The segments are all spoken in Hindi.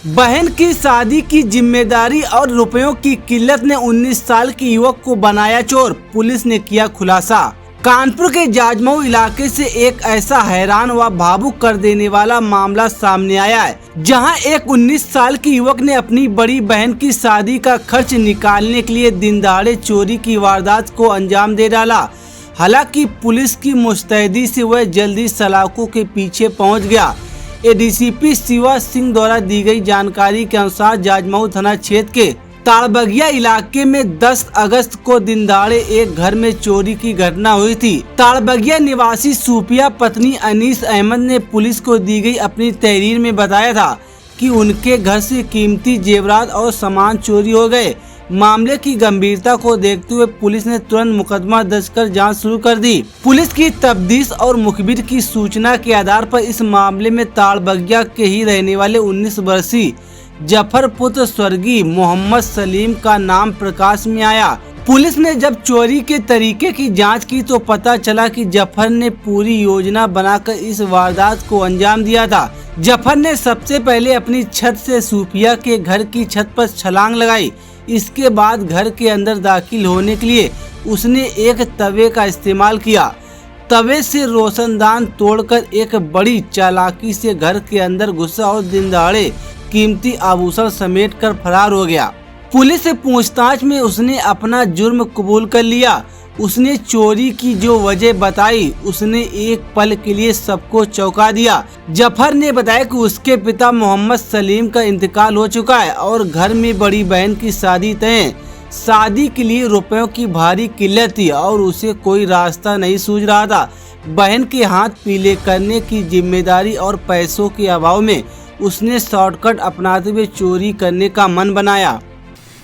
बहन की शादी की जिम्मेदारी और रुपयों की किल्लत ने 19 साल के युवक को बनाया चोर, पुलिस ने किया खुलासा। कानपुर के जाजमऊ इलाके से एक ऐसा हैरान व भावुक कर देने वाला मामला सामने आया है, जहां एक 19 साल के युवक ने अपनी बड़ी बहन की शादी का खर्च निकालने के लिए दिन दहाड़े चोरी की वारदात को अंजाम दे डाला। हालांकि पुलिस की मुस्तैदी से वह जल्दी सलाखों के पीछे पहुंच गया। एडीसीपी शिवा सिंह द्वारा दी गई जानकारी के अनुसार जाजमऊ थाना क्षेत्र के ताड़बगिया इलाके में 10 अगस्त को दिन दहाड़े एक घर में चोरी की घटना हुई थी। ताड़बगिया निवासी सूफिया पत्नी अनीस अहमद ने पुलिस को दी गई अपनी तहरीर में बताया था कि उनके घर से कीमती जेवरात और सामान चोरी हो गए। मामले की गंभीरता को देखते हुए पुलिस ने तुरंत मुकदमा दर्ज कर जांच शुरू कर दी। पुलिस की तफ्तीश और मुखबिर की सूचना के आधार पर इस मामले में ताड़बगिया के ही रहने वाले 19 वर्षीय जफर पुत्र स्वर्गीय मोहम्मद सलीम का नाम प्रकाश में आया। पुलिस ने जब चोरी के तरीके की जांच की तो पता चला कि जफर ने पूरी योजना बनाकर इस वारदात को अंजाम दिया था। जफर ने सबसे पहले अपनी छत से सूफिया के घर की छत पर छलांग लगाई। इसके बाद घर के अंदर दाखिल होने के लिए उसने एक तवे का इस्तेमाल किया। तवे से रोशनदान तोड़कर एक बड़ी चालाकी से घर के अंदर घुसा और दिन दहाड़े कीमती आभूषण समेट कर फरार हो गया। पुलिस से पूछताछ में उसने अपना जुर्म कबूल कर लिया। उसने चोरी की जो वजह बताई, उसने एक पल के लिए सबको चौंका दिया। जफर ने बताया कि उसके पिता मोहम्मद सलीम का इंतकाल हो चुका है और घर में बड़ी बहन की शादी तय है। शादी के लिए रुपयों की भारी किल्लत थी और उसे कोई रास्ता नहीं सूझ रहा था। बहन के हाथ पीले करने की जिम्मेदारी और पैसों के अभाव में उसने शॉर्टकट अपनाते हुए चोरी करने का मन बनाया।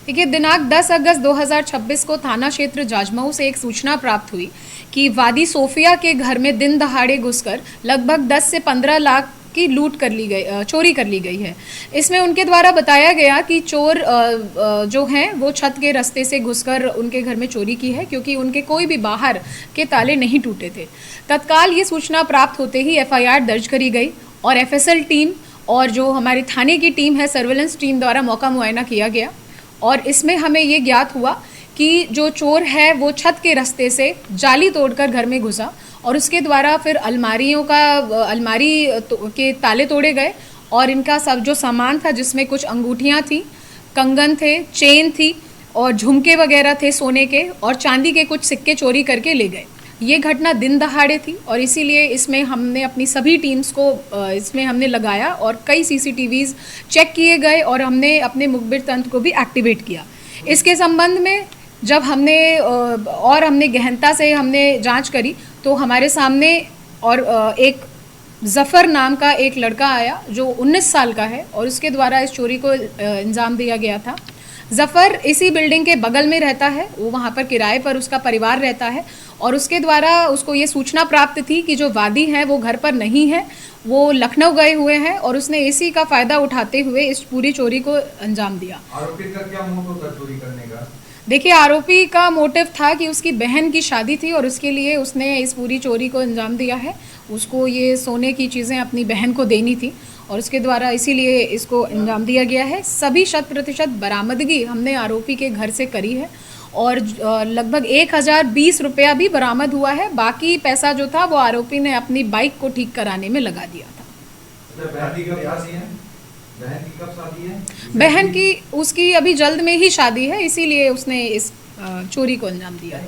देखिए, दिनांक 10 अगस्त 2026 को थाना क्षेत्र जाजमऊ से एक सूचना प्राप्त हुई कि वादी सोफिया के घर में दिन दहाड़े घुसकर लगभग 10 से 15 लाख की चोरी कर ली गई है। इसमें उनके द्वारा बताया गया कि चोर जो हैं वो छत के रास्ते से घुसकर उनके घर में चोरी की है, क्योंकि उनके कोई भी बाहर के ताले नहीं टूटे थे। तत्काल ये सूचना प्राप्त होते ही FIR दर्ज करी गई और FSL टीम और जो हमारी थाने की टीम है, सर्वेलेंस टीम द्वारा मौका मुआयना किया गया और इसमें हमें ये ज्ञात हुआ कि जो चोर है वो छत के रास्ते से जाली तोड़कर घर में घुसा और उसके द्वारा फिर अलमारी के ताले तोड़े गए और इनका सब जो सामान था, जिसमें कुछ अंगूठियां थी, कंगन थे, चेन थी और झुमके वगैरह थे सोने के, और चांदी के कुछ सिक्के चोरी करके ले गए। ये घटना दिन दहाड़े थी और इसीलिए इसमें हमने अपनी सभी टीम्स को इसमें हमने लगाया और कई CCTVs चेक किए गए और हमने अपने मुखबिर तंत्र को भी एक्टिवेट किया। इसके संबंध में जब हमने गहनता से हमने जांच करी तो हमारे सामने और एक जफ़र नाम का एक लड़का आया जो 19 साल का है और उसके द्वारा इस चोरी को अंजाम दिया गया था। जफ़र इसी बिल्डिंग के बगल में रहता है, वो वहाँ पर किराए पर उसका परिवार रहता है और उसके द्वारा उसको ये सूचना प्राप्त थी कि जो वादी हैं वो घर पर नहीं है, वो लखनऊ गए हुए हैं और उसने इसी का फ़ायदा उठाते हुए इस पूरी चोरी को अंजाम दिया। आरोपी का क्या मोटिव था चोरी करने का? देखिए, आरोपी का मोटिव था कि उसकी बहन की शादी थी और उसके लिए उसने इस पूरी चोरी को अंजाम दिया है। उसको ये सोने की चीज़ें अपनी बहन को देनी थी और उसके द्वारा इसीलिए इसको अंजाम दिया गया है। सभी 100% बरामदगी हमने आरोपी के घर से करी है और लगभग 1020 रुपया भी बरामद हुआ है। बाकी पैसा जो था वो आरोपी ने अपनी बाइक को ठीक कराने में लगा दिया था। बहन की उसकी अभी जल्द में ही शादी है, इसीलिए उसने इस चोरी को अंजाम दिया।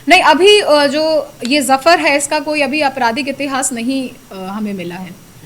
नहीं, अभी जो ये जफ़र है इसका कोई अभी आपराधिक इतिहास नहीं हमें मिला है।